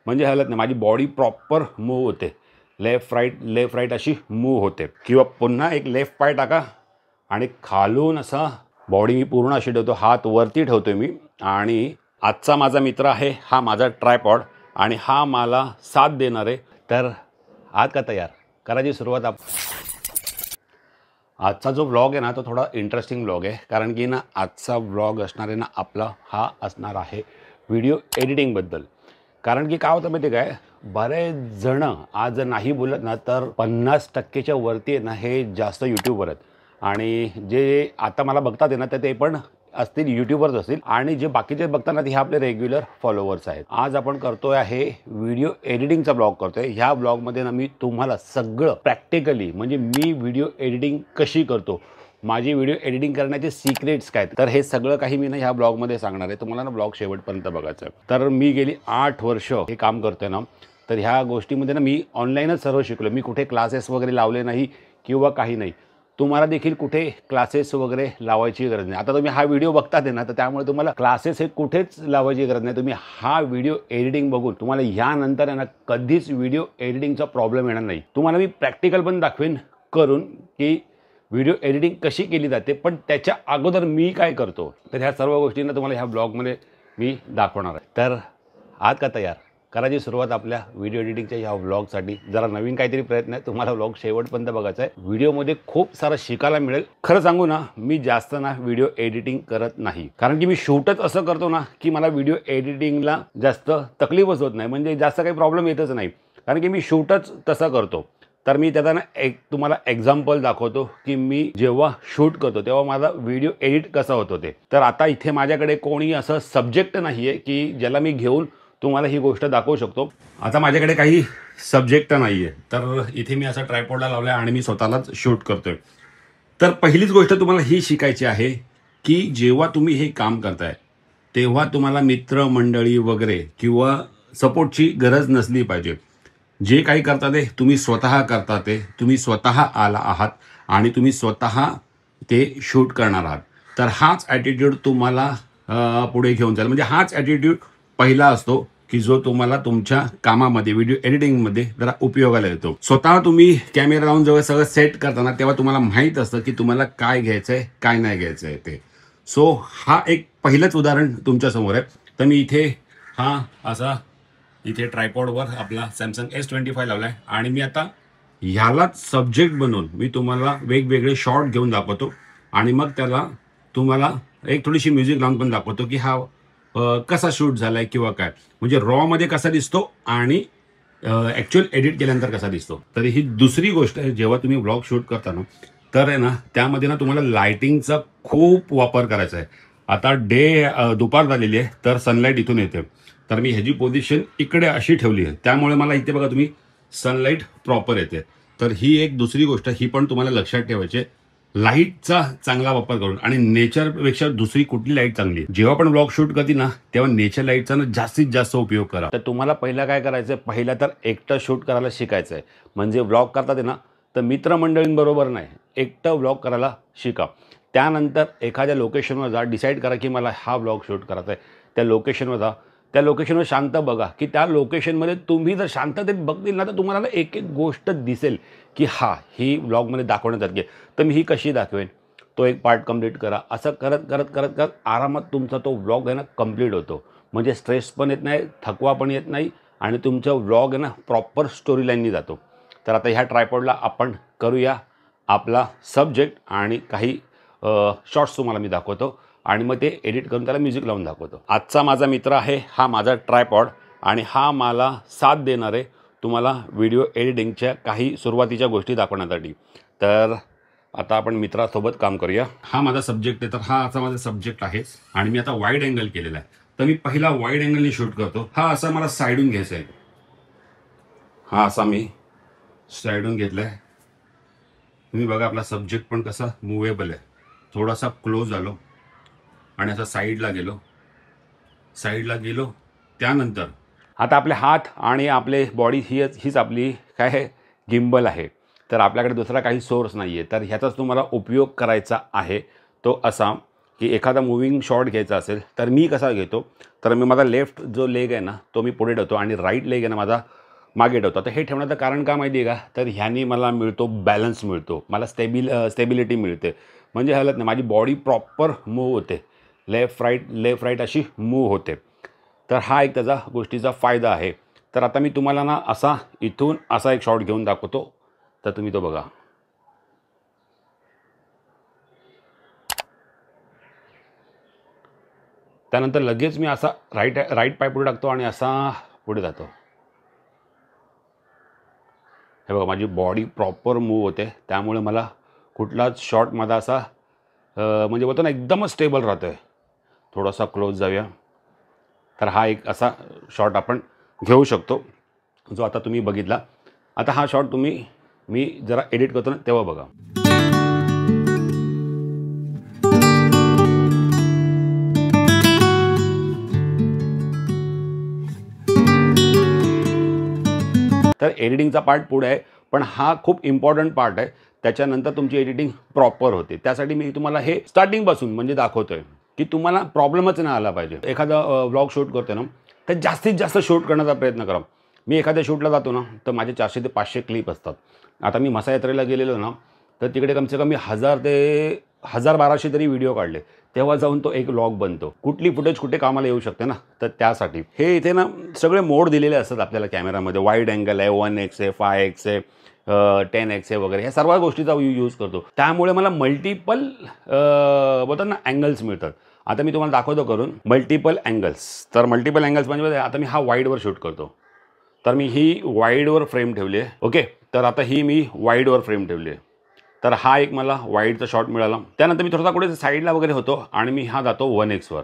म्हणजे हलत नाही, माझी बॉडी प्रॉपर मूव्ह होते, लेफ्ट राईट अशी मूव्ह होते. किंवा पुन्हा एक लेफ्ट पाय टाका आणि खालून असा बॉडी मी पूर्ण अशी ठेवतो, हात वरती ठेवतो मी. आणि आजचा माझा मित्र आहे हा माझा ट्रायपॉड आणि हा मला साथ देणार आहे. तर आहात का तयार? करायची सुरुवात. आजचा जो व्लॉग आहे ना तो थोडा इंटरेस्टिंग व्लॉग आहे, कारण की ना आजचा व्लॉग असणार आहे ना आपला हा असणार आहे व्हिडिओ एडिटिंगबद्दल. कारण की काय होतं माहिती काय, बरेच जणं आज नाही बोलत ना तर 50%च्या वरती आहे ना हे जास्त यूट्यूबवर आहेत. आणि जे आता मला बघतात आहे ना तर ते पण असतील यूट्यूबर्स असतील, आणि जे बाकीचे बघतात ना ते हे आपले रेग्युलर फॉलोअर्स आहेत. आज आपण करतोय आहे व्हिडिओ एडिटिंगचा ब्लॉग करतोय. ह्या ब्लॉगमध्ये ना मी तुम्हाला सगळं प्रॅक्टिकली म्हणजे मी व्हिडिओ एडिटिंग कशी करतो, माझी व्हिडिओ एडिटिंग करण्याचे सिक्रेट्स काय, तर हे सगळं काही मी ना ह्या ब्लॉगमध्ये सांगणार आहे. तुम्हाला ना ब्लॉग शेवटपर्यंत बघायचं आहे. तर मी गेली 8 वर्ष हे काम करतोय ना, तर ह्या गोष्टीमध्ये ना मी ऑनलाईनच सर्व शिकलो. मी कुठे क्लासेस वगैरे लावले नाही किंवा काही नाही. तुम्हाला देखील कुठे क्लासेस वगैरे लावायची गरज नाही. आता तुम्ही हा व्हिडिओ बघतात आहे ना, तर त्यामुळे तुम्हाला क्लासेस हे कुठेच लावायची गरज नाही. तुम्ही हा व्हिडिओ एडिटिंग बघून तुम्हाला यानंतर आहे ना कधीच व्हिडिओ एडिटिंगचा प्रॉब्लेम येणार नाही. तुम्हाला मी प्रॅक्टिकल पण दाखवेन करून की व्हिडिओ एडिटिंग कशी केली जाते, पण त्याच्या अगोदर मी काय करतो, तर ह्या सर्व गोष्टींना तुम्हाला ह्या ब्लॉगमध्ये मी दाखवणार आहे. तर आहात का तयार? करायची सुरुवात आपल्या व्हिडिओ एडिटिंगच्या ह्या व्लॉगसाठी. जरा नवीन काहीतरी प्रयत्न आहे, तुम्हाला व्लॉग शेवटपर्यंत बघायचा आहे. व्हिडिओमध्ये खूप सारं शिकायला मिळेल. खरं सांगू ना, मी जास्त ना व्हिडिओ एडिटिंग करत नाही, कारण की मी शूटच असं करतो ना की मला व्हिडिओ एडिटिंगला जास्त तकलीफच होत नाही, म्हणजे जास्त काही प्रॉब्लेम येतच नाही, कारण की मी शूटच तसं करतो. तर मी त्याचा ना एक तुम्हाला एक्झाम्पल दाखवतो की मी जेव्हा शूट करतो तेव्हा माझा व्हिडिओ एडिट कसा होतो ते. तर आता इथे माझ्याकडे कोणी असं सब्जेक्ट नाही आहे की ज्याला मी घेऊन तुम्हाला ही गोष्ट दाखवू शकतो. आता माझ्याकडे काही सब्जेक्ट नाही आहे, तर इथे मी असं ट्रायपॉडला लावलं आहे आणि मी स्वतःलाच शूट करतोय. तर पहिलीच गोष्ट तुम्हाला ही शिकायची आहे की जेव्हा तुम्ही हे काम करताय तेव्हा तुम्हाला मित्रमंडळी वगैरे किंवा सपोर्टची गरज नसली पाहिजे. जे काही करता ते तुम्ही स्वतः करता, ते तुम्ही स्वतः आला आहात आणि तुम्ही स्वतः ते शूट करणार आहात. तर हाच ॲटिट्यूड तुम्हाला पुढे घेऊन जाईल. म्हणजे हाच ॲटिट्यूड पहिला असतो की जो तुम्हाला तुमच्या कामामध्ये व्हिडिओ एडिटिंगमध्ये जरा उपयोगाला येतो. स्वतः तुम्ही कॅमेरा लावून जेव्हा सगळं सेट करताना तेव्हा तुम्हाला माहीत असतं की तुम्हाला काय घ्यायचं आहे काय नाही घ्यायचं आहे ते. सो हा एक पहिलंच उदाहरण तुमच्यासमोर आहे. तर मी इथे हा असा इथे ट्रायपॉडवर आपला सॅमसंग S25 लावला आहे आणि मी आता ह्यालाच सब्जेक्ट बनवून मी तुम्हाला वेगवेगळे शॉट घेऊन दाखवतो आणि मग त्याला तुम्हाला एक थोडीशी म्युझिक लावून पण दाखवतो की हा कसा शूट झाला आहे किंवा काय, म्हणजे रॉमध्ये कसा दिसतो आणि ॲक्च्युअल एडिट केल्यानंतर कसा दिसतो. तर ही दुसरी गोष्ट आहे, जेव्हा तुम्ही व्लॉग शूट करता ना तर आहे ना त्यामध्ये ना तुम्हाला लायटिंगचा खूप वापर करायचा आहे. आता दुपार झालेली आहे तर सनलाईट इथून येते, तर मी ह्याची पोझिशन इकडे अशी ठेवली आहे, त्यामुळे मला इथे बघा तुम्ही सनलाईट प्रॉपर येते. तर ही एक दुसरी गोष्ट ही पण तुम्हाला लक्षात ठेवायची आहे, लाईटचा चांगला वापर करून. आणि नेचरपेक्षा दुसरी कुठली लाईट चांगली, जेव्हा पण ब्लॉग शूट करते ना तेव्हा नेचर लाईटचा ना जास्तीत जास्त उपयोग करा. तर तुम्हाला पहिला काय करायचं आहे, पहिला तर एकटं शूट करायला शिकायचं आहे. म्हणजे व्लॉग करतात ना तर मित्रमंडळींबरोबर नाही, एकटं व्लॉग करायला शिका. त्यानंतर एखाद्या लोकेशनवर जा, डिसाईड करा की मला हा व्लॉग शूट करायचा आहे. त्या लोकेशनवर जा, त्या लोकेशनवर शांत बघा की त्या लोकेशनमध्ये तुम्ही जर शांततेत बघतील ना तर तुम्हाला ना एक एक गोष्ट दिसेल की ही व्लॉगमध्ये दाखवण्यासारखी आहे. तर मी ही कशी दाखवेन, तो एक पार्ट कंप्लीट करा. असं करत करत करत करत आरामात तुमचा तो व्लॉग आहे ना कंप्लीट होतो. म्हणजे स्ट्रेस पण येत नाही, थकवा पण येत नाही आणि तुमचा व्लॉग आहे ना प्रॉपर स्टोरी लाईननी जातो. तर आता ह्या ट्रायपॉडला आपण करूया आपला सब्जेक्ट आणि काही शॉर्ट्स तुम्हाला मी दाखवतो आणि मग ते एडिट करून त्याला म्युझिक लावून दाखवतो. आजचा माझा मित्र आहे हा माझा ट्रायपॉड आणि हा मला साथ देणार आहे तुम्हाला व्हिडिओ एडिटिंगच्या काही सुरुवातीच्या गोष्टी दाखवण्यासाठी. तर आता आपण मित्रासोबत काम करूया. हा माझा सब्जेक्ट आहे, तर हा असा माझा सब्जेक्ट आहे आणि मी आता वाईड अँगल केलेला आहे. तर मी पहिला वाईड अँगलने शूट करतो. हा असा मला साईडून घ्यायचा आहे, हा असा मी साईडून घेतला आहे. तुम्ही बघा आपला सब्जेक्ट पण कसा मुव्हेबल आहे. थोडासा क्लोज आलो आणि असं साईडला गेलो. त्यानंतर आता आपले हात आणि आपले बॉडी हीच आपली काय आहे, गिम्बल आहे. तर आपल्याकडे दुसरा काही सोर्स नाही आहे, तर ह्याचाच तुम्हाला उपयोग करायचा आहे. तो असा की एखादा मूव्हिंग शॉट घ्यायचा असेल तर मी कसा घेतो, तर मी माझा लेफ्ट जो लेग आहे ना तो मी पुढे ठेवतो आणि राईट लेग आहे ना माझा मागे ठेवतो. तर हे ठेवण्याचं कारण काय माहिती आहे का, तर ह्यानी मला मिळतो बॅलन्स मिळतो, मला स्टेबिलिटी मिळते. म्हणजे हलत नाही, माझी बॉडी प्रॉपर मूव्ह होते, लेफ्ट राईट अशी मूव्ह होते. तर हा एक त्याचा गोष्टीचा फायदा आहे. तर आता मी तुम्हाला ना असा इथून असा एक शॉट घेऊन दाखवतो, तर तुम्ही तो बघा. त्यानंतर लगेच मी असा राईट पाय पुढे टाकतो आणि असा पुढे जातो. हे बघा, माझी बॉडी प्रॉपर मूव्ह होते, त्यामुळे मला कुठलाच शॉट माझा असा म्हणजे बोलतो ना एकदमच स्टेबल राहतो आहे. थोडासा क्लोज जाऊया. तर हा एक असा शॉट आपण घेऊ शकतो जो आता तुम्ही बघितला. आता हा शॉट मी जरा एडिट करतो ना तेव्हा बघा. तर एडिटिंगचा पार्ट पुढे आहे, पण हा खूप इम्पॉर्टंट पार्ट आहे. त्याच्यानंतर तुमची एडिटिंग प्रॉपर होते. त्यासाठी मी तुम्हाला हे स्टार्टिंगपासून म्हणजे दाखवतोय की तुम्हाला प्रॉब्लेमच नाही आला पाहिजे. एखादा व्लॉग शूट करतो ना तर जास्तीत जास्त शूट करण्याचा प्रयत्न करा. मी एखाद्या शूटला जातो ना तर माझे 400 ते 500 क्लिप असतात. आता मी मसा यात्रेला गेलेलो ना तर तिकडे कमसे कमी 1000 ते 1200 तरी व्हिडिओ काढले. तेव्हा जाऊन तो एक व्लॉग बनतो. कुठली फुटेज कुठे कामाला येऊ शकते ना, तर त्यासाठी हे इथे ना सगळे मोड दिलेले असतात आपल्याला कॅमेरामध्ये. वाईड अँगल आहे, 1x आहे, 5x आहे, 10x आहे वगैरे, ह्या सर्व गोष्टीचा यूज करतो. त्यामुळे मला मल्टिपल बोलतात ना अँगल्स मिळतात. आता मी तुम्हाला दाखवतो करून मल्टिपल अँगल्स. तर मल्टिपल अँगल्स म्हणजे आता मी हा वाईडवर शूट करतो, तर मी ही वाईडवर फ्रेम ठेवली आहे. ओके, तर आता ही मी वाईडवर फ्रेम ठेवली आहे. तर हा एक मला वाईडचा शॉट मिळाला. त्यानंतर मी थोडासा कुठे साईडला वगैरे होतो आणि मी हा जातो 1xवर.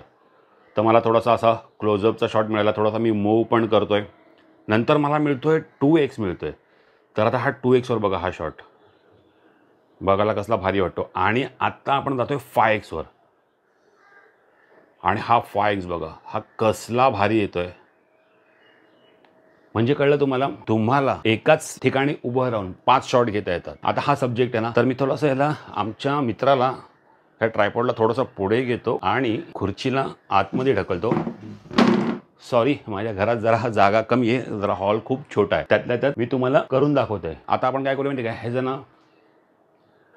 तर मला थोडासा असा क्लोजअपचा शॉट मिळाला. थोडासा मी मूव पण करतो आहे. नंतर मला मिळतो आहे 2x मिळतो आहे. तर आता हा 2xवर बघा, हा शॉट बघायला कसला भारी वाटतो. आणि आत्ता आपण जातो आहे 5xवर आणि हा 5x बघा, हा कसला भारी येतो आहे. म्हणजे कळलं तुम्हाला एकाच ठिकाणी उभं राहून 5 शॉट घेता येतात. आता हा सब्जेक्ट आहे ना, तर मी थोडंसं ह्याला आमच्या मित्राला ह्या ट्रायपॉडला थोडंसं पुढे घेतो आणि खुर्चीला आतमध्ये ढकलतो. सॉरी, माझ्या घरात जरा जागा कमी आहे, जरा हॉल खूप छोटा आहे. त्यातल्या त्यात मी तुम्हाला करून दाखवतोय. आता आपण काय करूया माहिती काय, हे जण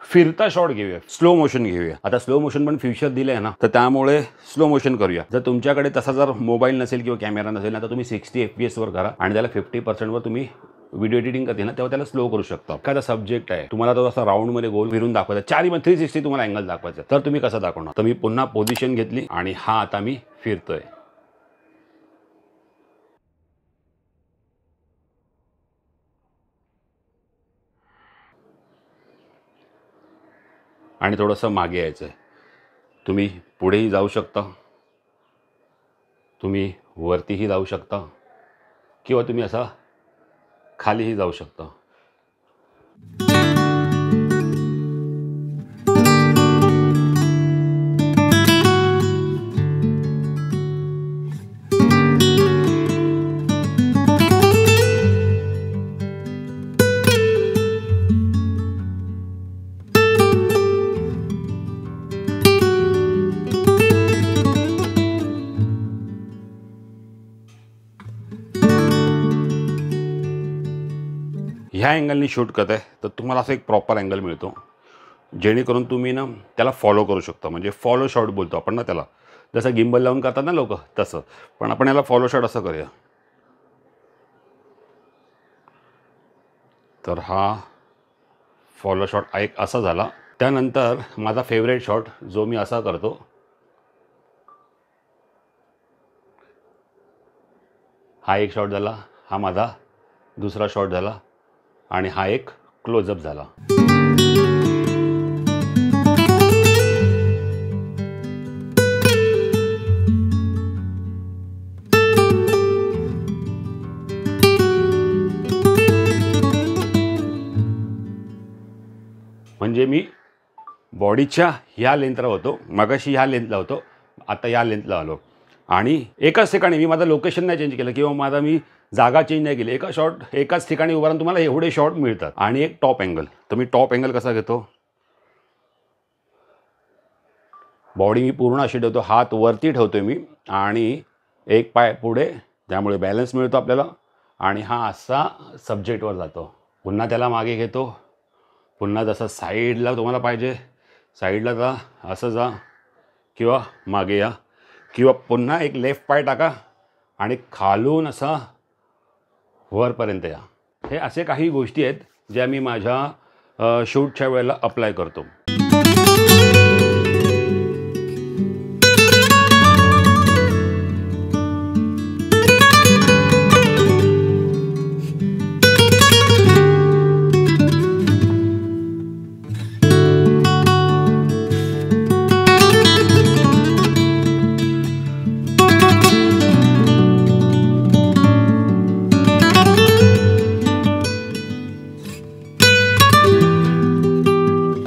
फिरता शॉट घेऊया, स्लो मोशन घेऊया. आता स्लो मोशन पण फ्युचर दिलं आहे ना, तर त्यामुळे स्लो मोशन करूया. जर तुमच्याकडे तसा जर मोबाईल नसेल किंवा कॅमेरा नसेल ना, तर तुम्ही 60 FPS वर करा आणि त्याला 50% तुम्ही व्हिडिओ एडिटिंग करते ना तेव्हा त्याला स्लो करू शकता. एखादा सब्जेक्ट आहे, तुम्हाला तो असा राऊंडमध्ये गोल फिरून दाखवायचा, 360 तुम्हाला अँगल दाखवायचा, तर तुम्ही कसं दाखवणार. तर मी पुन्हा पोझिशन घेतली आणि हा आता मी फिरतोय. आणि थोडंसं मागे यायचं आहे. तुम्ही पुढेही जाऊ शकता, तुम्ही वरतीही जाऊ शकता किंवा तुम्ही असा खालीही जाऊ शकता. ह्या अँगलनी शूट करत आहे तर तुम्हाला असं एक प्रॉपर अँगल मिळतो, जेणेकरून तुम्ही ना त्याला फॉलो करू शकता. म्हणजे फॉलो शॉट बोलतो आपण ना त्याला, जसं गिम्बल लावून करतात ना लोक, तसं. पण आपण याला फॉलो शॉट असं करूया. तर हा फॉलो शॉट एक असा झाला. त्यानंतर माझा फेवरेट शॉट जो मी असा करतो, हा एक शॉट झाला, हा माझा दुसरा शॉट झाला आणि हा एक क्लोजअप झाला. म्हणजे मी बॉडीच्या ह्या लेंथला होतो, मगाशी ह्या लेंथला होतो, आता या लेंथला आलो आणि एकाच ठिकाणी मी माझं लोकेशन नाही चेंज केलं किंवा मी जागा चेंज नाही केली. एकाच ठिकाणी उभा राहून तुम्हाला एवढे शॉट मिळतात. आणि एक टॉप अँगल, तर मी टॉप अँगल कसा घेतो, बॉडी मी पूर्ण अशी ठेवतो, हात वरती ठेवतो मी आणि एक पाय पुढे, त्यामुळे बॅलन्स मिळतो आपल्याला आणि हा असा सब्जेक्टवर जातो. पुन्हा त्याला मागे घेतो, पुन्हा जसं साईडला तुम्हाला पाहिजे साईडला जा, असं जा किंवा मागे या किंवा पुन्हा एक लेफ्ट पाय टाका आणि खालून असा वरपर्यंत या. हे असे काही गोष्टी आहेत ज्या मी माझ्या शूटच्या वेळेला अप्लाय करतो.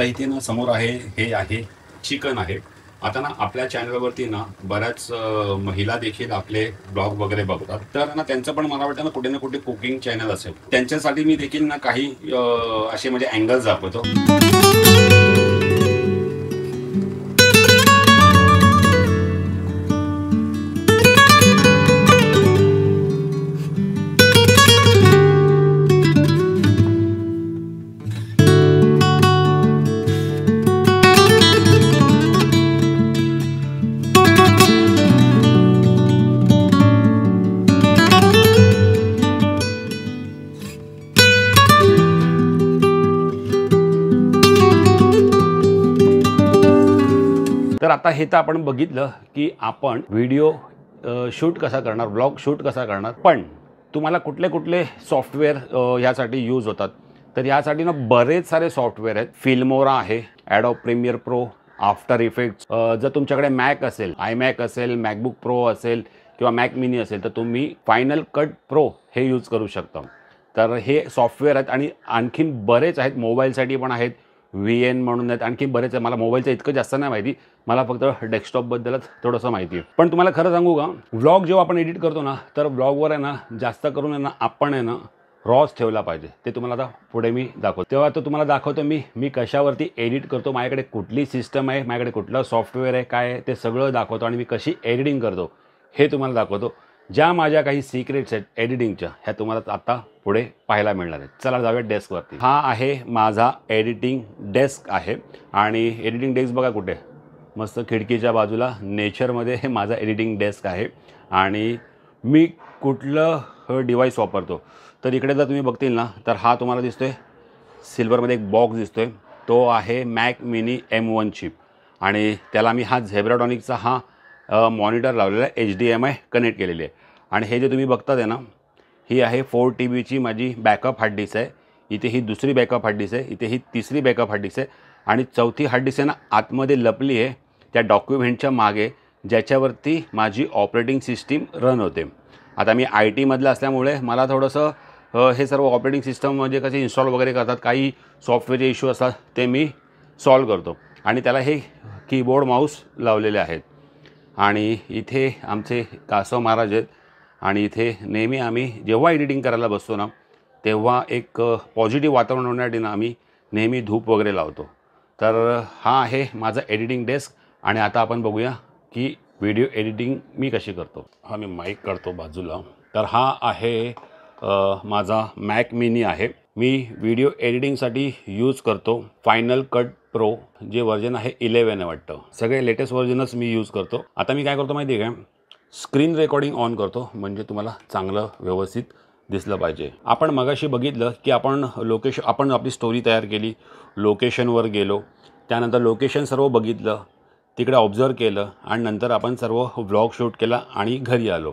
इथे ना समोर आहे, हे आहे चिकन आहे. आता ना आपल्या चॅनलवरती ना बऱ्याच महिला देखील आपले ब्लॉग वगैरे बघतात, तर ना त्यांचं पण मला वाटतं ना कुठे ना कुठे कुकिंग चॅनल असेल. त्यांच्यासाठी मी देखील ना काही असे म्हणजे अँगल्स दाखवतो. तर आता हे तर आपण बघितलं की आपण व्हिडिओ शूट कसा करणार, ब्लॉग शूट कसा करणार. पण तुम्हाला कुठले कुठले सॉफ्टवेअर ह्यासाठी यूज होतात, तर यासाठी ना बरेच सारे सॉफ्टवेअर आहेत. फिल्मोरा आहे, Adobe premier pro, after effects. जर तुमच्याकडे मॅक असेल, iMac असेल, मॅकबुक प्रो असेल किंवा मॅक मिनी असेल, तर तुम्ही फायनल कट प्रो हे यूज करू शकता. तर हे सॉफ्टवेअर आहेत आणि आणखीन बरेच आहेत. मोबाईलसाठी पण आहेत, VN म्हणून आहेत, आणखी बरेच आहे. मला मोबाईलचं इतकं जास्त नाही माहिती, मला फक्त डेस्कटॉपबद्दलच थोडंसं माहिती आहे. पण तुम्हाला खरं सांगू का, व्लॉग जेव्हा आपण एडिट करतो ना, तर व्लॉगवर आहे ना जास्त करून आहे ना आपण आहे ना रॉज ठेवला पाहिजे. ते तुम्हाला आता पुढे मी दाखवतो. तेव्हा तो तुम्हाला दाखवतो मी कशावरती एडिट करतो, माझ्याकडे कुठली सिस्टम आहे, माझ्याकडे कुठलं सॉफ्टवेअर आहे, काय आहे ते सगळं दाखवतो आणि मी कशी एडिटिंग करतो हे तुम्हाला दाखवतो. ज्या माझ्या काही सिक्रेट्स आहेत एडिटिंगच्या, ह्या तुम्हाला आता पुढे पाहायला मिळणार आहेत. चला जाऊया डेस्कवरती. हा आहे माझा एडिटिंग डेस्क आहे आणि एडिटिंग डेस्क बघा कुठे, मस्त खिडकीच्या बाजूला नेचरमध्ये हे माझा एडिटिंग डेस्क आहे. आणि मी कुठलं डिव्हाइस वापरतो, तर इकडे जर तुम्ही बघतील ना, तर हा तुम्हाला दिसतोय सिल्वरमध्ये एक बॉक्स दिसतोय, तो आहे मॅक मिनी M1 चिप आणि त्याला मी हा झेब्राटॉनिकचा हा मॉनिटर लावलेला आहे, HDMI कनेक्ट केलेली आहे. आणि हे जे तुम्ही बघतात आहे ना, ही आहे 4 TBची माझी बॅकअप हार्ड डिस्क आहे. इथे ही दुसरी बॅकअप हार्ड डिस्क आहे, इथे ही तिसरी बॅकअप हार्ड डिस्क आहे आणि चौथी हार्ड डिस्क आहे ना आतमध्ये लपली आहे त्या डॉक्युमेंटच्या मागे, ज्याच्यावरती माझी ऑपरेटिंग सिस्टीम रन होते. आता मी IT मधलं असल्यामुळे मला थोडंसं हे सर्व ऑपरेटिंग सिस्टम म्हणजे कसे इन्स्टॉल वगैरे करतात, काही सॉफ्टवेअरचे इश्यू असतात ते मी सॉल्व करतो. आणि त्याला हे कीबोर्ड माऊस लावलेले आहेत. आणि इथे आमचे कासव महाराज आहेत आणि इथे नेहमी आम्ही जेव्हा एडिटिंग करायला बसतो ना, तेव्हा एक पॉझिटिव्ह वातावरण होण्यासाठी ना आम्ही नेहमी धूप वगैरे लावतो. तर हा आहे माझा एडिटिंग डेस्क. आणि आता आपण बघूया की व्हिडिओ एडिटिंग मी कशी करतो. हा मी माईक करतो बाजूला. तर हा आहे माझा मॅक मिनी आहे. मी व्हिडिओ एडिटिंगसाठी यूज करतो फायनल कट प्रो, जे व्हर्जन आहे 11 आहे वाटतं. सगळे लेटेस्ट व्हर्जनच मी यूज करतो. आता मी काय करतो माहिती आहे का, स्क्रीन रेकॉर्डिंग ऑन करतो, म्हणजे तुम्हाला चांगलं व्यवस्थित दिसलं पाहिजे. आपण मगाशी बघितलं की आपण आपली स्टोरी तयार केली, लोकेशनवर गेलो, त्यानंतर लोकेशन सर्व बघितलं, तिकडे ऑब्झर्व केलं आणि नंतर आपण सर्व व्लॉग शूट केला आणि घरी आलो.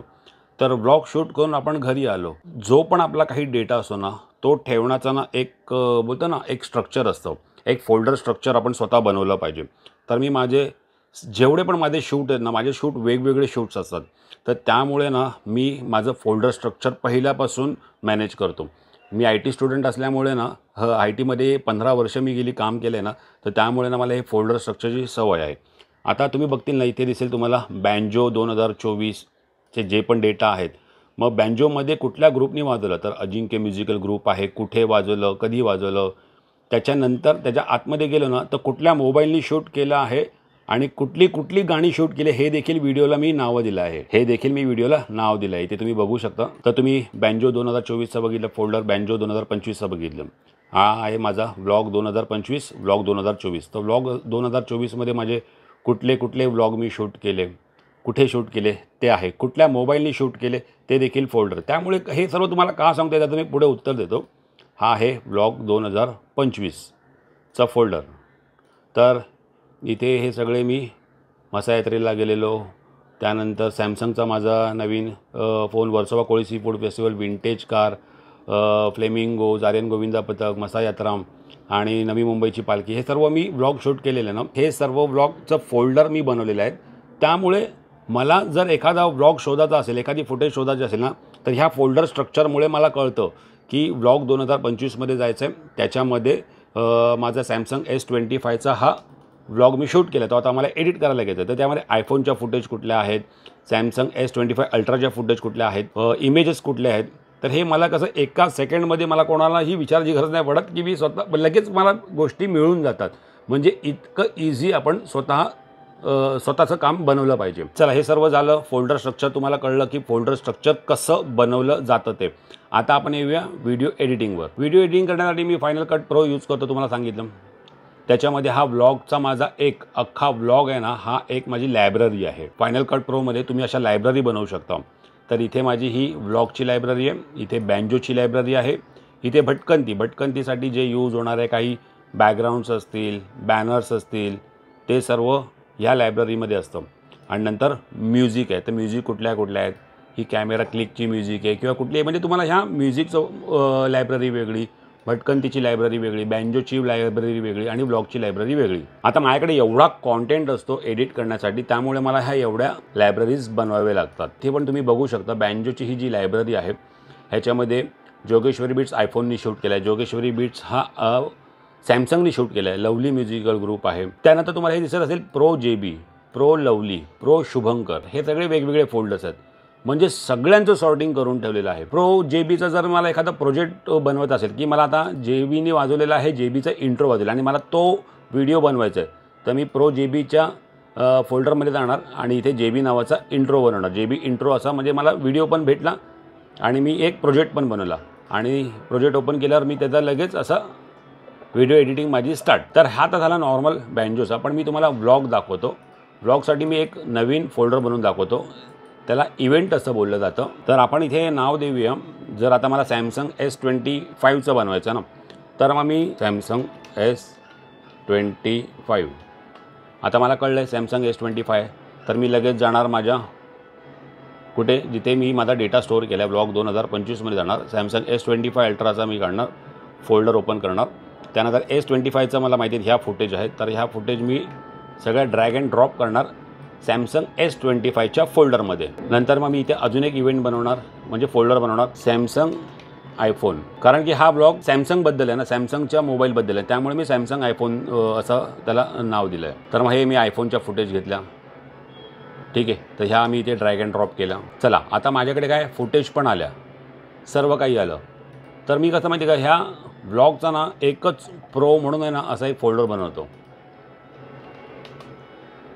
तर व्लॉग शूट करून आपण घरी आलो, जो पण आपला काही डेटा असतो ना, तो ठेवण्याचा ना एक बोलतो ना एक स्ट्रक्चर असतं, एक फोल्डर स्ट्रक्चर आपण स्वतः बनवलं पाहिजे. तर मी माझे जेवढे पण माझे शूट आहेत ना, माझे शूट वेगवेगळे शूट्स असतात, तर त्यामुळे ना मी माझं फोल्डर स्ट्रक्चर पहिल्यापासून मॅनेज करतो. मी IT स्टुडंट असल्यामुळे ना IT मध्ये 15 वर्ष मी गेली काम केलं आहे ना, तर त्यामुळे ना मला हे फोल्डर स्ट्रक्चरची सवय आहे. आता तुम्ही बघतील ना, इथे दिसेल तुम्हाला बँजो 2024चे जे पण डेटा आहेत. मग बँजोमध्ये कुठल्या ग्रुपनी वाजवलं, तर अजिंक्य म्युझिकल ग्रुप आहे, कुठे वाजवलं, कधी वाजवलं. त्याच्यानंतर त्याच्या आतमध्ये गेलो ना, तर कुठल्या मोबाईलनी शूट केलं आहे आणि कुठली कुठली गाणी शूट केले हे देखील व्हिडिओला मी नावं दिलं आहे, हे देखील मी व्हिडिओला नाव दिलं आहे, ते तुम्ही बघू शकता. तर तुम्ही बँजो 2024चं बघितलं फोल्डर, बँजो 2025चं बघितलं. हा आहे माझा व्लॉग 2025, व्लॉग 2024. तर व्लॉग 2024मध्ये माझे कुठले कुठले व्लॉग मी शूट केले, कुठे शूट केले ते आहे, कुठल्या मोबाईलने शूट केले ते देखील फोल्डर. त्यामुळे हे सर्व तुम्हाला का सांगतो त्याचं मी पुढे उत्तर देतो. हा आहे व्लॉग 2025चा फोल्डर. तर इथे हे सगळे मी मसा यात्रेला गेलेलो, त्यानंतर सॅमसंगचा माझा नवीन phone, Versova Koli seafood festival, vintage car, flamingo, जारेन गोविंदा पथक, मसा यात्रा आणि नवी मुंबईची पालखी, हे सर्व मी व्लॉग शूट केलेले ना. हे सर्व व्लॉगचं फोल्डर मी बनवलेलं आहे. त्यामुळे मला जर एखादा व्लॉग शोधायचा असेल, एखादी फुटेज शोधायची असेल ना, तर ह्या फोल्डर स्ट्रक्चरमुळे मला कळतं की व्लॉग 2025मध्ये जायचं आहे. त्याच्यामध्ये माझा सॅमसंग S25चा हा व्लॉग मी शूट केला. तो आता मला एडिट करायला घ्यायचं. तर त्यामध्ये आयफोनच्या फुटेज कुठल्या आहेत, सॅमसंग S25 अल्ट्राच्या फुटेज कुठल्या आहेत, इमेजेस कुठले आहेत. तर हे मला कसं एका सेकंडमध्ये मला कोणालाही विचारायची गरज नाही पडत की मी स्वतः लगेच मला गोष्टी मिळून जातात. म्हणजे इतकं इझी आपण स्वतःचं काम बनवलं पाहिजे. चला, हे सर्व झालं. फोल्डर स्ट्रक्चर तुम्हाला कळलं की फोल्डर स्ट्रक्चर कसं बनवलं जातं ते. आता आपण येऊया व्हिडिओ एडिटिंगवर. व्हिडिओ एडिटिंग करण्यासाठी मी फायनल कट प्रो यूज करतो, तुम्हाला सांगितलं. त्याच्यामध्ये हा व्लॉगचा माझा एक अख्खा व्लॉग आहे ना, हा एक माझी लायब्ररी आहे. फायनल कट प्रोमध्ये तुम्ही अशा लायब्ररी बनवू शकता. तर इथे माझी ही व्लॉगची लायब्ररी आहे, इथे बँजोची लायब्ररी आहे, इथे भटकंतीसाठी जे यूज होणारे काही बॅकग्राऊंड्स असतील, बॅनर्स असतील, ते सर्व ह्या लायब्ररीमध्ये असतं. आणि नंतर म्युझिक आहे. तर म्युझिक कुठल्या आहेत, ही कॅमेरा क्लिकची म्युझिक आहे किंवा कुठली, म्हणजे तुम्हाला ह्या म्युझिकचं लायब्ररी वेगळी, भटकंतीची लायब्ररी वेगळी, बँजोची लायब्ररी वेगळी आणि व्लॉगची लायब्ररी वेगळी. आता माझ्याकडे एवढा कॉन्टेंट असतो एडिट करण्यासाठी, त्यामुळे मला ह्या एवढ्या लायब्ररीज बनवावे लागतात. ते पण तुम्ही बघू शकता. बँजोची ही जी लायब्ररी आहे ह्याच्यामध्ये जोगेश्वरी बीट्स आयफोननी शूट केला आहे, जोगेश्वरी बीट्स हा सॅमसंगनी शूट केला आहे, लवली म्युझिकल ग्रुप आहे. त्यानंतर तुम्हाला हे दिसत असेल pro JB, pro lovely, pro Shubhankar, हे सगळे वेगवेगळे फोल्डर्स आहेत. म्हणजे सगळ्यांचं सॉर्टिंग करून ठेवलेलं आहे. प्रो JBचा जर मला एखादा प्रोजेक्ट बनवायचा असेल की मला आता JBने वाजवलेला आहे, JBचा इंट्रो वाजवला आणि मला तो व्हिडिओ बनवायचा आहे, तर मी प्रो JBच्या फोल्डरमध्ये जाणार आणि इथे JB नावाचा इंट्रो बनवणार. JB इंट्रो असा म्हणजे मला व्हिडिओ पण भेटला आणि मी एक प्रोजेक्ट पण बनवला आणि प्रोजेक्ट ओपन केल्यावर मी त्याचा लगेच असा व्हिडिओ एडिटिंग माझी स्टार्ट. तर हा तर झाला नॉर्मल बँजोचा. पण मी तुम्हाला व्लॉग दाखवतो. व्लॉगसाठी मी एक नवीन फोल्डर बनवून दाखवतो, त्याला इव्हेंट असं बोललं जातं. तर आपण इथे नाव देऊया. जर आता मला सॅमसंग S25चं बनवायचं ना, तर मग मी सॅमसंग S25, आता मला कळलं आहे सॅमसंग S25, तर मी लगेच जाणार माझ्या कुठे, जिथे मी माझा डेटा स्टोअर केला आहे, व्लॉग 2025मध्ये जाणार. सॅमसंग S25 अल्ट्राचा मी काढणार, फोल्डर ओपन करणार. त्यानंतर S25चं मला माहिती आहे ह्या फुटेज आहेत, तर ह्या फुटेज मी सगळ्या ड्रॅग अँड ड्रॉप करणार सॅमसंग S25च्या फोल्डरमध्ये. नंतर मग मी इथे अजून एक इव्हेंट बनवणार, म्हणजे फोल्डर बनवणार सॅमसंग आयफोन, कारण की हा ब्लॉग सॅमसंगबद्दल आहे ना, सॅमसंगच्या मोबाईलबद्दल आहे, त्यामुळे मी सॅमसंग आयफोन असं त्याला नाव दिलं आहे. तर मग हे मी आयफोनच्या फुटेज घेतल्या, ठीक आहे. तर ह्या मी इथे ड्रॅग अँड ड्रॉप केला. चला, आता माझ्याकडे काय फुटेज पण आल्या, सर्व काही आलं. तर मी कसं माहिती का, ह्या ब्लॉगचा ना एकच प्रो म्हणून आहे ना असा एक फोल्डर बनवतो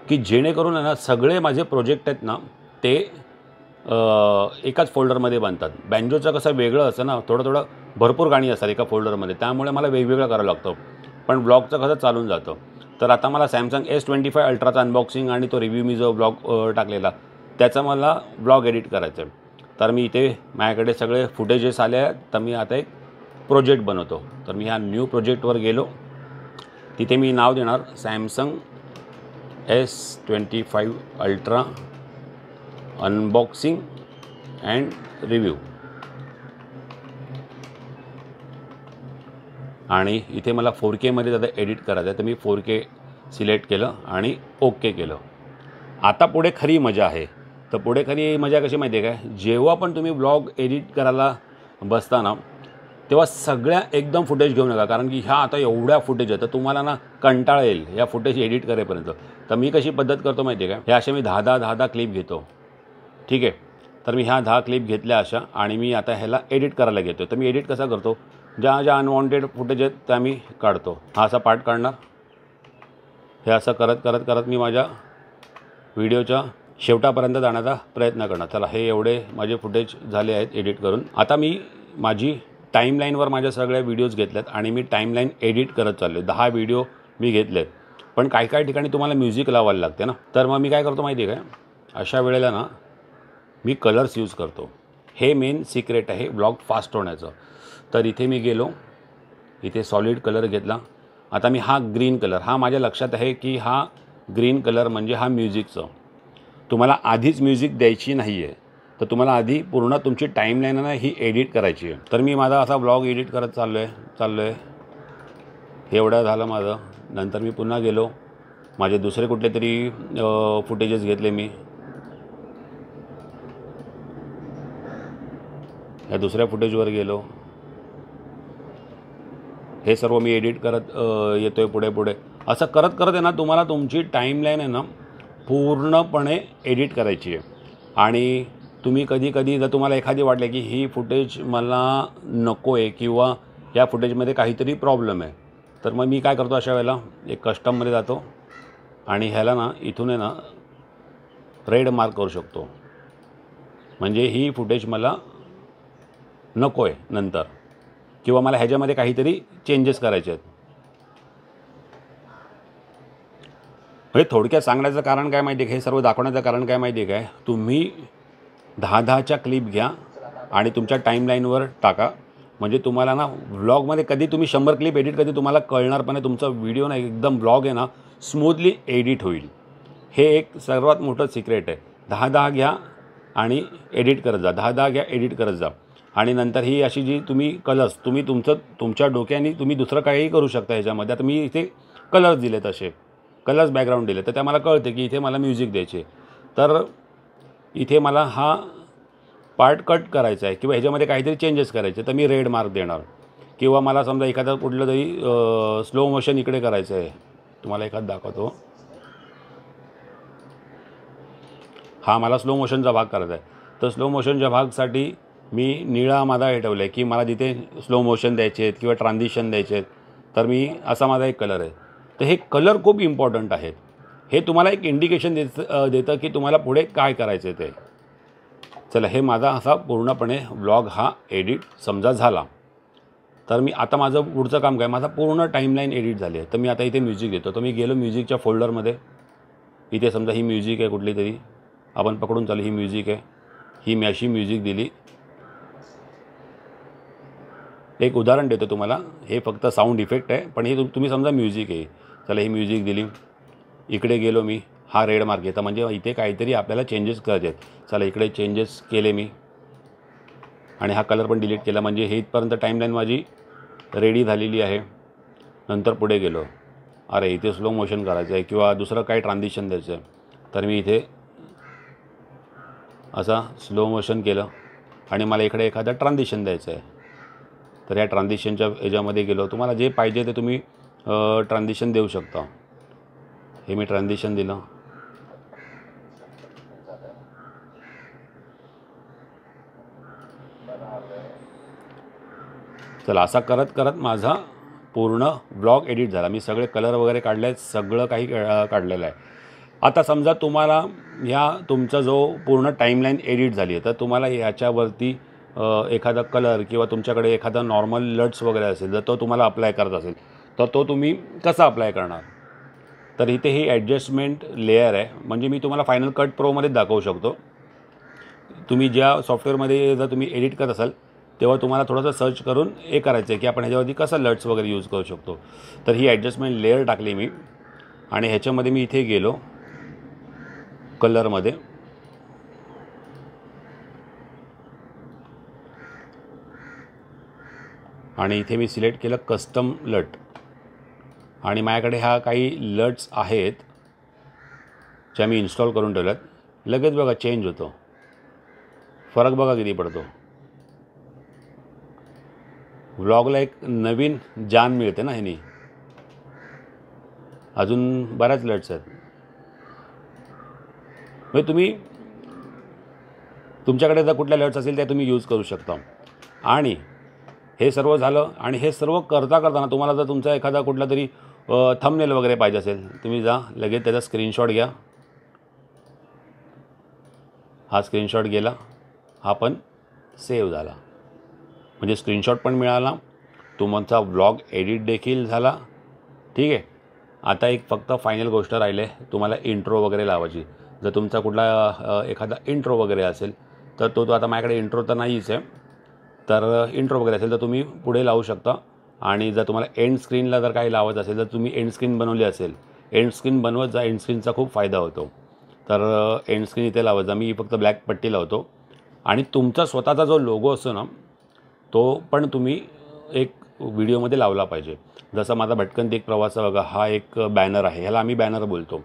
की जेणेकरून आहे ना सगळे माझे प्रोजेक्ट आहेत ना ते एकाच फोल्डरमध्ये बनतात. बँजोचं कसं वेगळं असतं ना, थोडं भरपूर गाणी असतात एका फोल्डरमध्ये, त्यामुळे मला वेगवेगळं करावं लागतं. पण ब्लॉगचं कसं चालून जातं. तर आता मला सॅमसंग S25 अल्ट्राचा अनबॉक्सिंग आणि तो रिव्ह्यू मी जो ब्लॉग टाकलेला त्याचा मला ब्लॉग एडिट करायचा आहे. तर मी इथे माझ्याकडे सगळे फुटेजेस आले आहेत, तर मी आता एक प्रोजेक्ट बनवतो. तर मी ह्या न्यू प्रोजेक्टवर गेलो, तिथे मी नाव देणार Samsung S25 ultra unboxing and review. आणि इथे मला 4Kमध्ये आता एडिट करायचं आहे, तर मी 4K सिलेक्ट केलं आणि ओके केलं. आता पुढे खरी मजा आहे. तर पुढे खरी मजा कशी माहिती आहे काय, जेव्हा पण तुम्ही ब्लॉग एडिट करायला बसता ना, तेव्हा सगळ्या एकदम फुटेज घेऊ नका, कारण की ह्या आता एवढ्या फुटेज आहे तर तुम्हाला ना कंटाळा येईल या फुटेज एडिट करेपर्यंत. तर मी कशी पद्धत करतो माहिती आहे का, ह्या अशा मी 10 क्लिप घेतो, ठीक आहे. तर मी ह्या 10 क्लिप घेतल्या अशा आणि मी आता ह्याला एडिट करायला घेतो. तर मी एडिट कसा करतो, ज्या अनवॉन्टेड फुटेज आहेत त्या मी काढतो. हा असा पार्ट काढणार, हे असं करत करत करत मी माझ्या व्हिडिओच्या शेवटापर्यंत जाण्याचा प्रयत्न करणार. चला, हे एवढे माझे फुटेज झाले आहेत एडिट करून. आता मी माझी टाईमलाईनवर माझ्या सगळ्या व्हिडिओज घेतल्यात आणि मी टाईमलाईन एडिट करत चाललो आहे. 10 व्हिडिओ मी घेतलेत, पण काही काही ठिकाणी तुम्हाला म्युझिक लावायला लागते ना. तर मग मी काय करतो माहिती आहे काय, अशा वेळेला ना मी कलर्स यूज करतो. हे मेन सिक्रेट आहे ब्लॉग फास्ट होण्याचं. तर इथे मी गेलो, इथे सॉलिड कलर घेतला. आता मी हा ग्रीन कलर, हा माझ्या लक्षात आहे की हा ग्रीन कलर म्हणजे हा म्युझिकचं. तुम्हाला आधीच म्युझिक द्यायची नाही आहे, तर तुम्हाला आधी पूर्ण तुमची टाईमलाईन ना ही एडिट करायची आहे. तर मी माझा असा ब्लॉग एडिट करत चाललो आहे. हे एवढं झालं माझं. नंतर मी पुन्हा गेलो, माझे दुसरे कुठले तरी फुटेजेस घेतले मी. या दुसऱ्या फुटेजवर गेलो. हे सर्व मी एडिट करत येतो आहे पुढे पुढे. असं करत करत आहे ना तुम्हाला तुमची टाईमलाईन आहे ना पूर्णपणे एडिट करायची आहे. आणि तुम्ही कधी कधी जर तुम्हाला एखादी वाटले की ही फुटेज मला नको आहे किंवा या फुटेजमध्ये काहीतरी प्रॉब्लेम आहे, तर मग मी काय करतो अशा वेळेला एक कस्टममध्ये जातो आणि ह्याला ना इथून आहे ना रेड मार्क करू शकतो. म्हणजे ही फुटेज मला नको आहे नंतर, किंवा मला ह्याच्यामध्ये काहीतरी चेंजेस करायचे आहेत. म्हणजे थोडक्यात सांगण्याचं कारण काय माहिती आहे, हे सर्व दाखवण्याचं कारण काय माहिती आहे काय, तुम्ही 10-10च्या क्लिप घ्या आणि तुमच्या टाईमलाईनवर टाका. म्हणजे तुम्हाला ना व्लॉगमध्ये कधी तुम्ही 100 क्लिप एडिट कधी तुम्हाला कळणार पण नाही. तुमचा व्हिडिओ ना एकदम ब्लॉग आहे ना स्मूथली एडिट होईल. हे एक सर्वात मोठं सिक्रेट आहे. 10-10 घ्या आणि एडिट करत जा, 10-10 घ्या एडिट करत जा. आणि नंतर ही अशी जी तुम्ही कलर्स तुम्ही तुमच्या डोक्याने तुम्ही दुसरं काहीही करू शकता ह्याच्यामध्ये. आता मी इथे कलर्स दिले, तसे कलर्स बॅकग्राऊंड दिले, तर त्या मला कळते की इथे मला म्युझिक द्यायचे. तर इथे मला हा पार्ट कट करायचा आहे किंवा ह्याच्यामध्ये काहीतरी चेंजेस करायचे, तर मी रेड मार्क देणार. किंवा मला समजा एखादं कुठलं तरी स्लो मोशन इकडे करायचं आहे, तुम्हाला एखादं दाखवतो. हा मला स्लो मोशनचा भाग करायचा आहे, तर स्लो मोशनच्या भागसाठी मी निळा माझा हे ठेवलं आहे की मला जिथे स्लो मोशन द्यायचे आहेत किंवा ट्रान्झिशन द्यायचे आहेत, तर मी असा माझा एक कलर आहे. तर हे कलर खूप इम्पॉर्टंट आहेत. हे तुम्हाला एक इंडिकेशन देतं की तुम्हाला पुढे काय करायचं आहे ते. चला, हे माझा असा पूर्णपणे व्लॉग हा एडिट समजा झाला. तर मी आता माझं पुढचं काम काय, माझा पूर्ण टाईमलाईन एडिट झाली आहे. तर मी आता इथे म्युझिक देतो. तर मी गेलो म्युझिकच्या फोल्डरमध्ये. इथे समजा ही म्युझिक आहे कुठली तरी, आपण पकडून चालू ही म्युझिक आहे. ही मी अशी म्युझिक दिली. एक उदाहरण देतो तुम्हाला, हे फक्त साऊंड इफेक्ट आहे, पण हे तुम्ही समजा म्युझिक आहे. चला, ही म्युझिक दिली. इकडे गेलो मी, हा रेड मार्क येतं म्हणजे इथे काहीतरी आपल्याला चेंजेस करायचे आहेत. चला, इकडे चेंजेस केले मी आणि हा कलर पण डिलीट केला. म्हणजे हे इथपर्यंत टाईमलाईन माझी रेडी झालेली आहे. नंतर पुढे गेलो, अरे इथे स्लो मोशन करायचं आहे किंवा दुसरं काही ट्रान्झिशन द्यायचं आहे, तर मी इथे असा स्लो मोशन केलं आणि मला इकडे एखादं ट्रान्झिशन द्यायचं आहे. तर या ट्रान्झिशनच्या ह्याच्यामध्ये गेलो. तुम्हाला जे पाहिजे ते तुम्ही ट्रान्झिशन देऊ शकता. हे मी ट्रान्झिशन दिलं. चला, असा करत करत माझा पूर्ण ब्लॉग एडिट झाला. मी सगळे कलर वगैरे काढले आहेत, सगळं काही काढलेलं आहे. आता समजा तुम्हाला तुमचा जो पूर्ण टाईमलाईन एडिट झाली आहे, तर तुम्हाला ह्याच्यावरती एखादा कलर किंवा तुमच्याकडे एखादा नॉर्मल लट्स वगैरे असेल, जर तो तुम्हाला अप्लाय करत असेल, तर तो तुम्ही कसा अप्लाय करणार. तर इथे ही ॲडजस्टमेंट लेयर आहे. म्हणजे मी तुम्हाला फायनल कट प्रोमध्येच दाखवू शकतो. तुम्ही ज्या सॉफ्टवेअरमध्ये जर तुम्ही एडिट करत असाल तेव्हा तुम्हाला थोडंसं सर्च करून हे करायचं आहे की आपण ह्याच्यावरती कसं लट्स वगैरे यूज करू शकतो. तर ही ॲडजस्टमेंट लेयर टाकली मी आणि ह्याच्यामध्ये मी इथे गेलो कलरमध्ये. आणि इथे मी सिलेक्ट केलं कस्टम लट आणि माझ्याकडे ह्या काही लट्स आहेत ज्या मी इन्स्टॉल करून ठेवल्यात. लगेच बघा चेंज होतो, फरक बघा किती पडतो. व्लॉगला एक नवीन जान मिळते ना ह्यानी. अजून बऱ्याच लट्स आहेत. म्हणजे तुम्ही तुमच्याकडे जर कुठल्या लट्स असेल त्या तुम्ही यूज करू शकता. आणि हे सर्व झालं आणि हे सर्व करता करताना तुम्हाला जर तुमचा एखादा कुठला तरी थंबनेल वगैरे पाहिजे असेल तुम्ही जा लगेच त्याचा स्क्रीनशॉट घ्या. हा स्क्रीनशॉट गेला, हा पण सेव्ह झाला, म्हणजे स्क्रीनशॉट पण मिळाला, तुमचा व्लॉग एडिट देखील झाला. ठीक आहे. आता एक फक्त फायनल गोष्ट राहिली आहे, तुम्हाला इंट्रो वगैरे लावायची. जर तुमचा कुठला एखादा इंट्रो वगैरे असेल तर तो आता माझ्याकडे इंट्रो तर नाहीच आहे, तर इंट्रो वगैरे असेल तर तुम्ही पुढे लावू शकता. आणि जर तुम्हाला एंड स्क्रीनला जर काही लावायचं असेल तर तुम्ही एंड स्क्रीन बनवली असेल, एंड स्क्रीन बनवत जा, एंड स्क्रीनचा खूप फायदा होतो. तर एंड स्क्रीन इथे लावत जा. मी फक्त ब्लॅक पट्टी लावतो. आणि तुमचा स्वतःचा जो लोगो असतो ना तो पण तुम्ही एक व्हिडिओमध्ये लावला पाहिजे. जसं माझा भटकंती एक प्रवास बघा, हा एक बॅनर आहे, ह्याला आम्ही बॅनर बोलतो.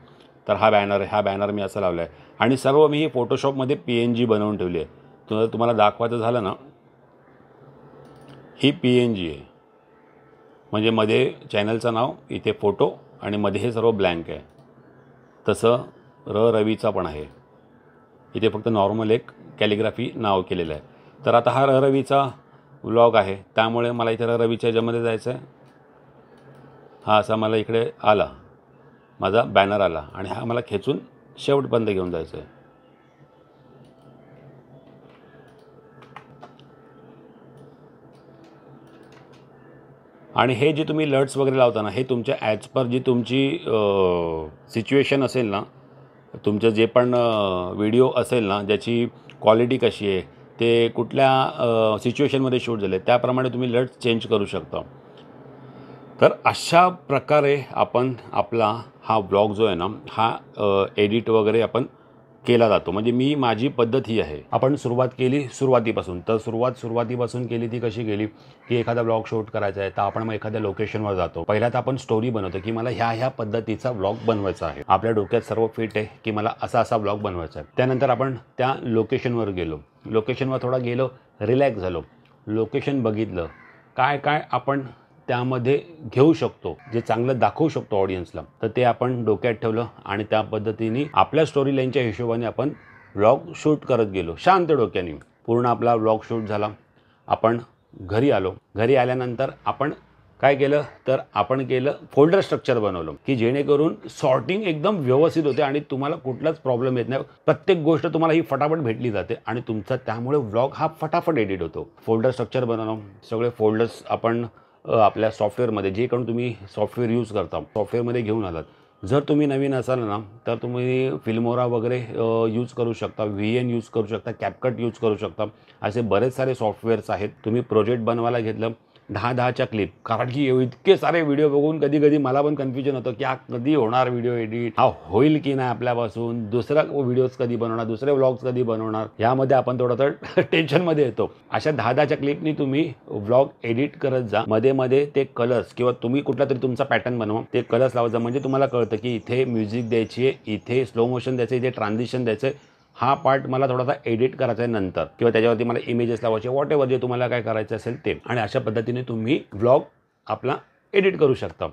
तर हा बॅनर मी असा लावला आहे. आणि सर्व मी फोटोशॉपमध्ये PNG बनवून ठेवली आहे. तर तुम्हाला दाखवायचं झालं ना, ही PNG आहे, म्हणजे मध्ये चॅनलचं नाव, इथे फोटो आणि मध्ये हे सर्व ब्लँक आहे. तसं रवीचा पण आहे, इथे फक्त नॉर्मल एक कॅलिग्राफी नाव केलेलं आहे. तर आता हा रवीचा व्लॉग आहे, त्यामुळे मला इथे रवीच्या ह्याच्यामध्ये जायचं आहे. हा असा मला इकडे आला, माझा बॅनर आला, आणि हा मला खेचून शेवटपर्यंत घेऊन जायचं आहे. आणि हे जे तुम्ही लट्स वगैरे लावता ना, हे तुमच्या ॲज पर जी तुमची सिच्युएशन असेल ना, तुमचं जे पण व्हिडिओ असेल ना, ज्याची क्वालिटी कशी आहे, ते कुठल्या सिच्युएशनमध्ये शूट झाले, त्याप्रमाणे तुम्ही लट्स चेंज करू शकता. तर अशा प्रकारे आपण आपला हा व्लॉग जो आहे ना, हा एडिट वगैरे आपण केला जातो. म्हणजे माझी पद्धत ही आहे. आपण सुरुवात केली सुरुवातीपासून, तर सुरुवातीपासून केली ती कशी केली की एखादा व्लॉग शूट करायचा आहे तर आपण मग एखाद्या लोकेशनवर जातो. पहिला तर आपण स्टोरी बनवतो की मला ह्या पद्धतीचा व्लॉग बनवायचा आहे. आपल्या डोक्यात सर्व फिट आहे की मला असा व्लॉग बनवायचा आहे. त्यानंतर आपण त्या लोकेशनवर गेलो, लोकेशनवर थोडा गेलो, रिलॅक्स झालो, लोकेशन बघितलं, काय आपण त्यामध्ये घेऊ शकतो, जे चांगलं दाखवू शकतो ऑडियन्सला, तर ते आपण डोक्यात ठेवलं आणि त्या पद्धतीने आपल्या स्टोरी लाईनच्या हिशोबाने आपण व्लॉग शूट करत गेलो शांत डोक्याने. पूर्ण आपला व्लॉग शूट झाला. आपण घरी आलो. घरी आल्यानंतर आपण काय केलं, तर आपण केलं फोल्डर स्ट्रक्चर बनवलं की जेणेकरून सॉर्टिंग एकदम व्यवस्थित होते आणि तुम्हाला कुठलाच प्रॉब्लेम येत नाही. प्रत्येक गोष्ट तुम्हाला ही फटाफट भेटली जाते आणि तुमचा त्यामुळे व्लॉग हा फटाफट एडिट होतो. फोल्डर स्ट्रक्चर बनवणं, सगळे फोल्डर्स आपण आपल्या सॉफ्टवेअरमध्ये, जे कोण तुम्ही सॉफ्टवेअर यूज करता सॉफ्टवेअरमध्ये घेऊन आलात. जर तुम्ही नवीन असाल ना तर तुम्ही फिल्मोरा वगैरे यूज करू शकता, VN यूज करू शकता, कॅपकट यूज करू शकता. असे बरेच सारे सॉफ्टवेअर्स आहेत. तुम्ही प्रोजेक्ट बनवायला घेतलं 10-10च्या क्लिप, कारण की इतके सारे व्हिडिओ बघून कधी मला पण कन्फ्युजन होतं की हा कधी होणार व्हिडिओ एडिट, हा होईल की नाही आपल्यापासून, दुसरा व्हिडिओज कधी बनवणार, दुसरे व्लॉग्स कधी बनवणार, यामध्ये आपण थोडंसं टेन्शनमध्ये येतो. अशा 10-10च्या क्लिपनी तुम्ही व्लॉग एडिट करत जा. मध्ये ते कलर्स किंवा तुम्ही कुठला तरी तुमचा पॅटर्न बनवा, ते कलर्स लावत जा, म्हणजे तुम्हाला कळतं की इथे म्युझिक द्यायची आहे, इथे स्लो मोशन द्यायचं, इथे ट्रान्झिशन द्यायचं आहे, हा पार्ट मला थोडासा एडिट करायचा आहे नंतर, किंवा त्याच्यावरती मला इमेजेस लावायचे, व्हॉटएव्हर जे तुम्हाला काय करायचं असेल ते. आणि अशा पद्धतीने तुम्ही व्लॉग आपला एडिट करू शकता.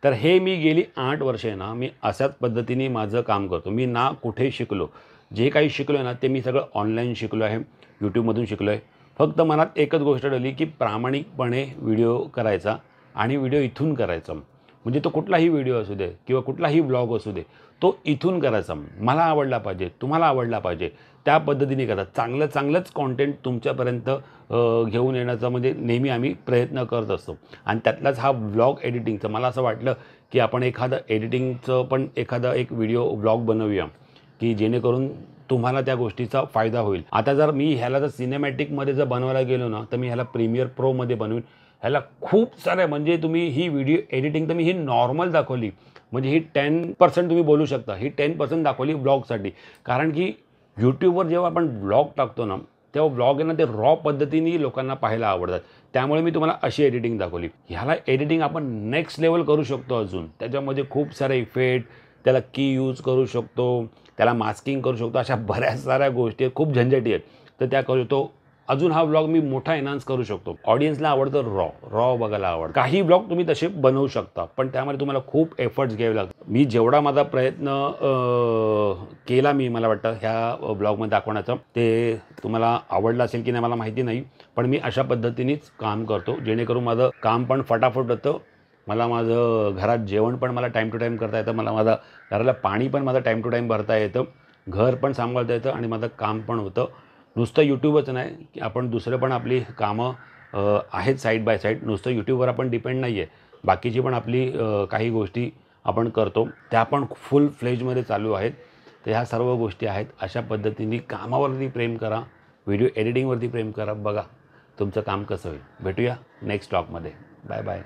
तर हे मी गेली 8 वर्षे ना मी अशाच पद्धतीने माझं काम करतो. मी ना कुठे शिकलो, जे काही शिकलो आहे ना ते मी सगळं ऑनलाईन शिकलो आहे, यूट्यूबमधून शिकलो आहे. फक्त मनात एकच गोष्ट ठरली की प्रामाणिकपणे व्हिडिओ करायचा आणि व्हिडिओ इथून करायचा. म्हणजे तो कुठलाही व्हिडिओ असू दे किंवा कुठलाही व्लॉग असू दे, तो इथून करायचा. मला आवडला पाहिजे, तुम्हाला आवडला पाहिजे, त्या पद्धतीने करा. चांगलंच कॉन्टेंट तुमच्यापर्यंत घेऊन येण्याचा म्हणजे नेहमी आम्ही प्रयत्न करत असतो. आणि त्यातलाच हा व्लॉग एडिटिंगचं मला असं वाटलं की आपण एखादं एडिटिंगचं पण एखादा एक व्हिडिओ व्लॉग बनवूया की जेणेकरून तुम्हाला त्या गोष्टीचा फायदा होईल. आता जर मी ह्याला जर सिनेमॅटिकमध्ये जर बनवायला गेलो ना तर मी ह्याला प्रीमियर प्रोमध्ये बनवीन. ह्याला खूप साऱ्या, म्हणजे तुम्ही ही व्हिडिओ एडिटिंग तर मी ही नॉर्मल दाखवली, म्हणजे ही 10% तुम्ही बोलू शकता, ही 10% दाखवली व्लॉगसाठी. कारण की यूट्यूबवर जेव्हा आपण व्लॉग टाकतो ना तेव्हा व्लॉग आहे ना ते रॉ पद्धतीने लोकांना पाहायला आवडतात. त्यामुळे मी तुम्हाला अशी एडिटिंग दाखवली. ह्याला एडिटिंग आपण नेक्स्ट लेवल करू शकतो अजून. त्याच्यामध्ये खूप सारे इफेक्ट, त्याला की यूज करू शकतो, त्याला मास्किंग करू शकतो, अशा बऱ्याच साऱ्या गोष्टी आहेत, खूप झंझटी आहेत. तर त्या करू शकतो. अजून हा व्लॉग मी मोठा एनहान्स करू शकतो. ऑडियन्सला आवडतं रॉ बघायला आवडतं. काही व्लॉग तुम्ही तसे बनवू शकता, पण त्यामध्ये तुम्हाला खूप एफर्ट्स घ्यावे लागतात. मी जेवढा माझा प्रयत्न केला मला वाटतं ह्या व्लॉगमध्ये दाखवण्याचा, ते तुम्हाला आवडलं असेल की नाही मला माहिती नाही, पण मी अशा पद्धतीनेच काम करतो जेणेकरून माझं काम पण फटाफट होतं मला माझं घरात जेवण पण मला टाईम टू टाईम करता येतं, मला माझं घराला पाणी पण माझं टाईम टू टाईम भरता येतं, घर पण सांभाळता येतं आणि माझं काम पण होतं. नुसतं यूट्यूबच नाही की आपण दुसरं पण आपली कामं आहेत साईड बाय साईड. नुसतं यूट्यूबवर आपण डिपेंड नाही आहे. बाकीची पण आपली काही गोष्टी आपण करतो, त्या पण फुल फ्लेजमध्ये चालू आहेत. तर ह्या सर्व गोष्टी आहेत. अशा पद्धतीने कामावरती प्रेम करा, व्हिडिओ एडिटिंगवरती प्रेम करा. बघा तुमचं काम कसं होईल. भेटूया नेक्स्ट व्लॉगमध्ये. Bye bye.